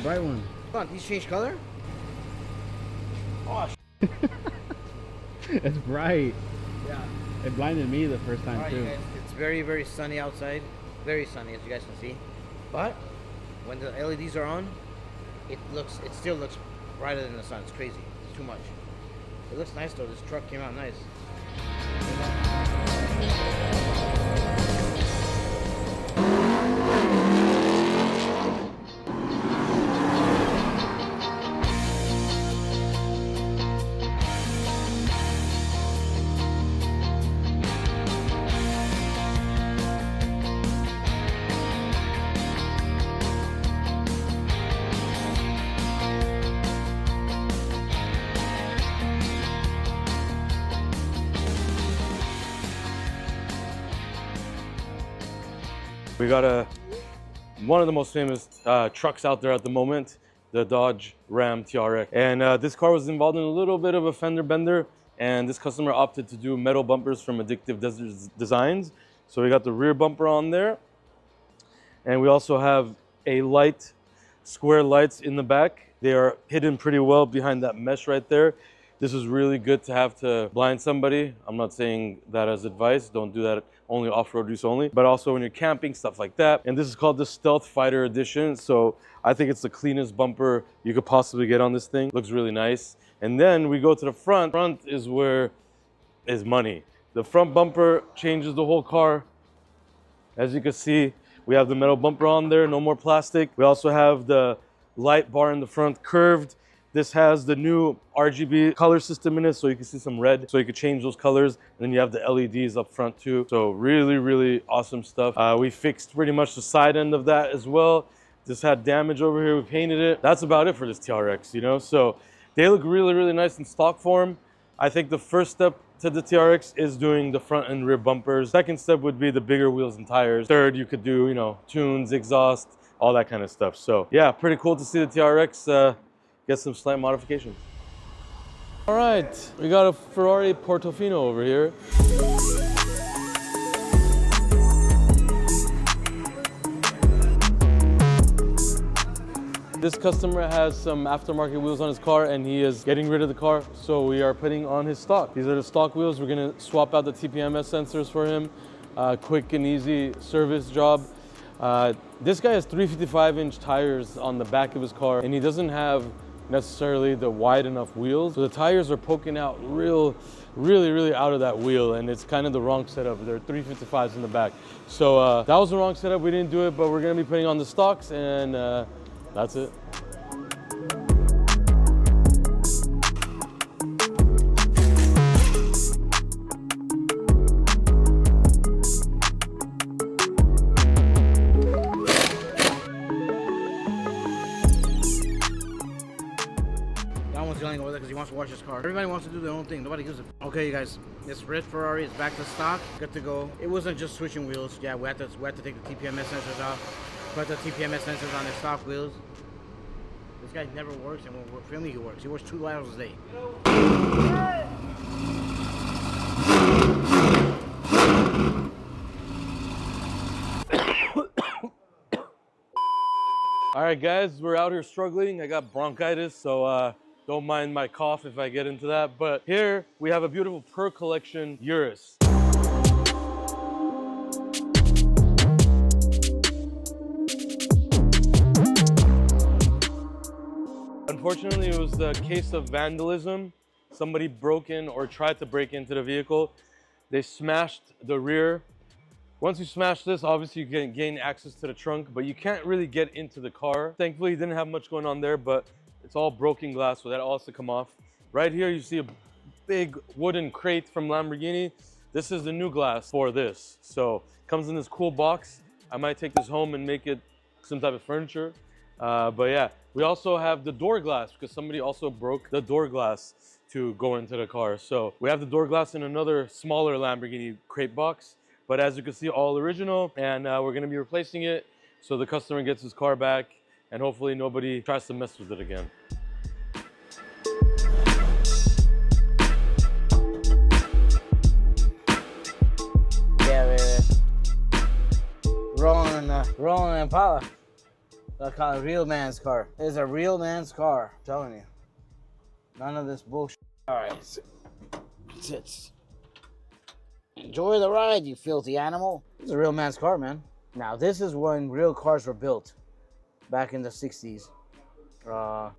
bright one. Come on, these change color? Oh, It's bright. yeah. It blinded me the first time Alright, too. guys, it's very, very sunny outside. Very sunny, as you guys can see. But when the LEDs are on, it still looks brighter than the sun. It's crazy. It's too much. It looks nice though. This truck came out nice. We got one of the most famous trucks out there at the moment, the Dodge Ram TRX. And this car was involved in a little bit of a fender bender, and this customer opted to do metal bumpers from Addictive Designs. So we got the rear bumper on there. And we also have a light, square lights in the back. They are hidden pretty well behind that mesh right there. This is really good to have to blind somebody. I'm not saying that as advice. Don't do that, only off-road use only. But also when you're camping, stuff like that. And this is called the Stealth Fighter Edition. So I think it's the cleanest bumper you could possibly get on this thing. Looks really nice. And then we go to the front. Front is where is money. The front bumper changes the whole car. As you can see, we have the metal bumper on there, no more plastic. We also have the light bar in the front curved. This has the new RGB color system in it, so you can see some red, so you can change those colors. And then you have the LEDs up front too. So really, really awesome stuff. We fixed pretty much the side end of that as well. This had damage over here, we painted it. That's about it for this TRX, you know? So they look really, really nice in stock form. I think the first step to the TRX is doing the front and rear bumpers. Second step would be the bigger wheels and tires. Third, you could do, you know, tunes, exhaust, all that kind of stuff. So yeah, pretty cool to see the TRX get some slight modifications. All right, we got a Ferrari Portofino over here. This customer has some aftermarket wheels on his car and he is getting rid of the car, so we are putting on his stock. These are the stock wheels. We're gonna swap out the TPMS sensors for him. Quick and easy service job. This guy has 355-inch tires on the back of his car, and he doesn't have necessarily the wide enough wheels. So the tires are poking out really out of that wheel, and it's kind of the wrong setup. There are 355s in the back. So that was the wrong setup. We didn't do it, but we're gonna be putting on the stocks, and that's it. Over there because he wants to wash his car. Everybody wants to do their own thing. Nobody gives a okay, you guys. This red Ferrari is back to stock. Good to go. It wasn't just switching wheels. Yeah, we had to take the TPMS sensors off. Put the TPMS sensors on their stock wheels. This guy never works, and when we're filming, he works. He works 2 hours a day. All right, guys, we're out here struggling. I got bronchitis, so don't mind my cough if I get into that. But here we have a beautiful Per Collection Urus. Unfortunately, it was a case of vandalism. Somebody broke in or tried to break into the vehicle. They smashed the rear. Once you smash this, obviously you can gain access to the trunk, but you can't really get into the car. Thankfully, didn't have much going on there, but it's all broken glass, so that all has to come off. Right here, you see a big wooden crate from Lamborghini. This is the new glass for this. So comes in this cool box. I might take this home and make it some type of furniture. But yeah, we also have the door glass because somebody also broke the door glass to go into the car. So we have the door glass in another smaller Lamborghini crate box. But as you can see, all original, and we're gonna be replacing it so the customer gets his car back and hopefully nobody tries to mess with it again. Yeah, baby. Rolling Impala. That's called a real man's car. It's a real man's car. I'm telling you. None of this bullshit. All right. Sit. Enjoy the ride, you filthy animal. It's a real man's car, man. Now, this is when real cars were built back in the 60s.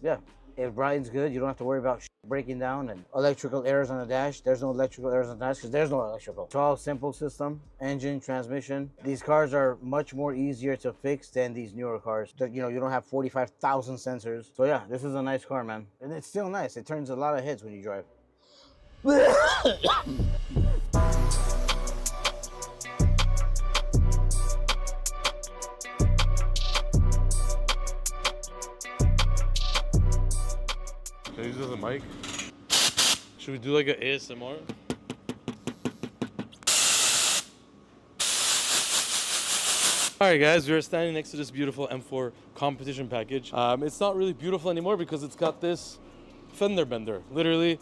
Yeah, it rides good. You don't have to worry about breaking down and electrical errors on the dash. There's no electrical errors on the dash because there's no electrical. It's all simple system, engine, transmission. These cars are much more easier to fix than these newer cars. You know, you don't have 45,000 sensors. So yeah, this is a nice car, man. And it's still nice. It turns a lot of heads when you drive. Can I use it as a mic? Should we do like an ASMR? Alright guys, we're standing next to this beautiful M4 competition package. It's not really beautiful anymore because it's got this fender bender. Literally,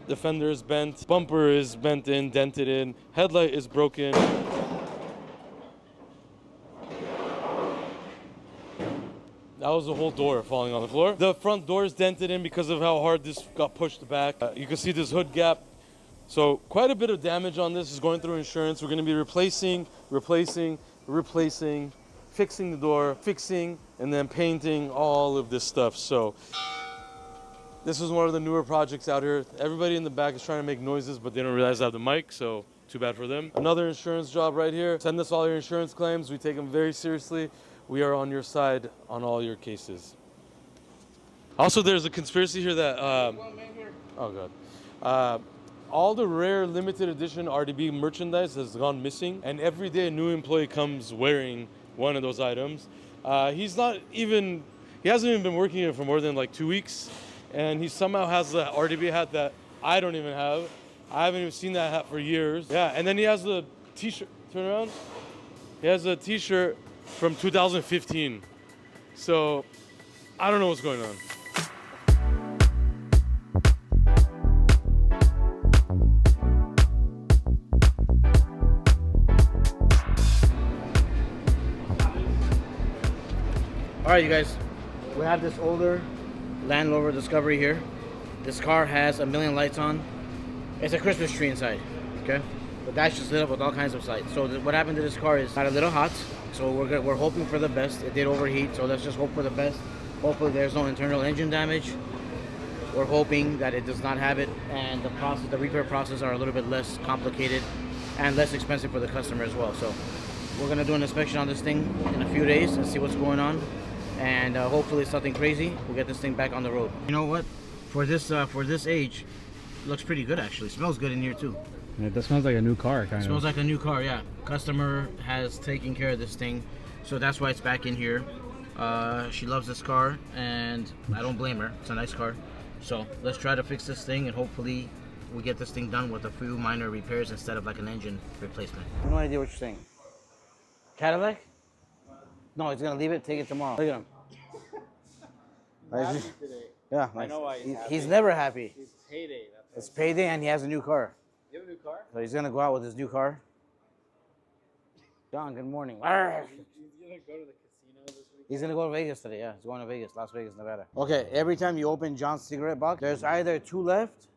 the fender is bent, bumper is bent in, dented in, headlight is broken. That was the whole door falling on the floor. The front door is dented in because of how hard this got pushed back. You can see this hood gap. So quite a bit of damage on this is going through insurance. We're gonna be replacing, fixing the door, and then painting all of this stuff. So this is one of the newer projects out here. Everybody in the back is trying to make noises, but they don't realize I have the mic, so too bad for them. Another insurance job right here. Send us all your insurance claims. We take them very seriously. We are on your side on all your cases. Also, there's a conspiracy here that, oh God. All the rare limited edition RDB merchandise has gone missing, and every day a new employee comes wearing one of those items. He hasn't even been working here for more than like 2 weeks, and he somehow has the RDB hat that I don't even have. I haven't even seen that hat for years. Yeah, and then he has the t-shirt, turn around. He has a t-shirt from 2015. So, I don't know what's going on. All right, you guys, we have this older Land Rover Discovery here. This car has a million lights on. It's a Christmas tree inside, okay? The dash is lit up with all kinds of lights. So what happened to this car is got a little hot. So we're hoping for the best. It did overheat, so let's just hope for the best. Hopefully there's no internal engine damage. We're hoping that it does not have it, and the repair process are a little bit less complicated and less expensive for the customer as well. So we're gonna do an inspection on this thing in a few days and see what's going on. And hopefully it's nothing crazy. We'll get this thing back on the road. You know what? For this age, it looks pretty good actually. It smells good in here too. Yeah, that smells like a new car, kind of. Smells like a new car, yeah. Customer has taken care of this thing, so that's why it's back in here. She loves this car, and I don't blame her. It's a nice car. So let's try to fix this thing, and hopefully we get this thing done with a few minor repairs instead of like an engine replacement. No idea what you're saying. Cadillac? No, he's gonna leave it, take it tomorrow. Look at him. Happy today. Yeah, I know why he's never happy. It's payday. It's payday, and he has a new car. You have a new car? So he's gonna go out with his new car. John, good morning. He's gonna go to the casino this week. He's gonna go to Vegas today. Yeah, he's going to Vegas, Las Vegas, Nevada. Okay, every time you open John's cigarette box, there's either 2 left,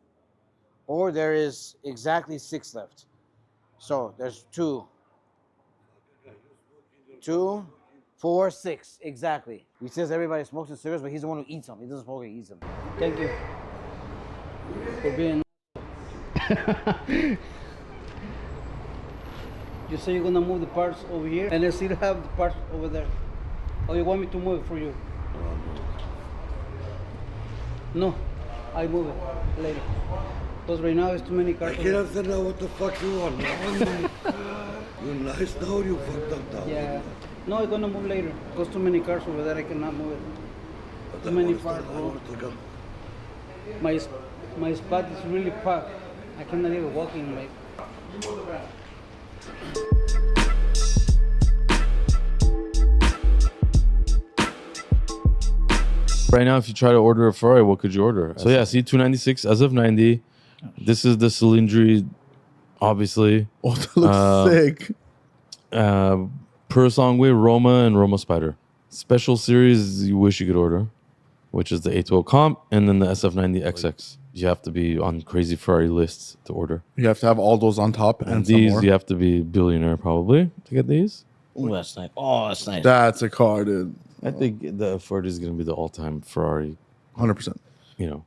or there is exactly 6 left. So there's 2, 4, 6, exactly. He says everybody smokes his cigarettes, but he's the one who eats them. He doesn't smoke, he eats them. Thank you for being. You say you're gonna move the parts over here, and I still have the parts over there. Or you want me to move it for you? No, I move it later. Because right now it's too many cars. I can't understand now what the fuck you want. You're nice now, you fucked up now. Yeah. No, I'm gonna move later. Because too many cars over there, I cannot move it. Too many parts. My spot is really packed. I cannot even walk in my. Right now, if you try to order a Ferrari, what could you order? So yeah, see 296 as of 90. This is the cylindry, obviously. Oh, that looks sick. Pursongway, Roma, and Roma Spider. Special series you wish you could order, which is the 812 Comp and then the SF90 XX. You have to be on crazy Ferrari lists to order. You have to have all those on top and some these, more. you have to be a billionaire probably to get these. Oh, that's nice. Oh, that's nice. That's a car, dude. I think the Ford is going to be the all-time Ferrari. 100%. You know,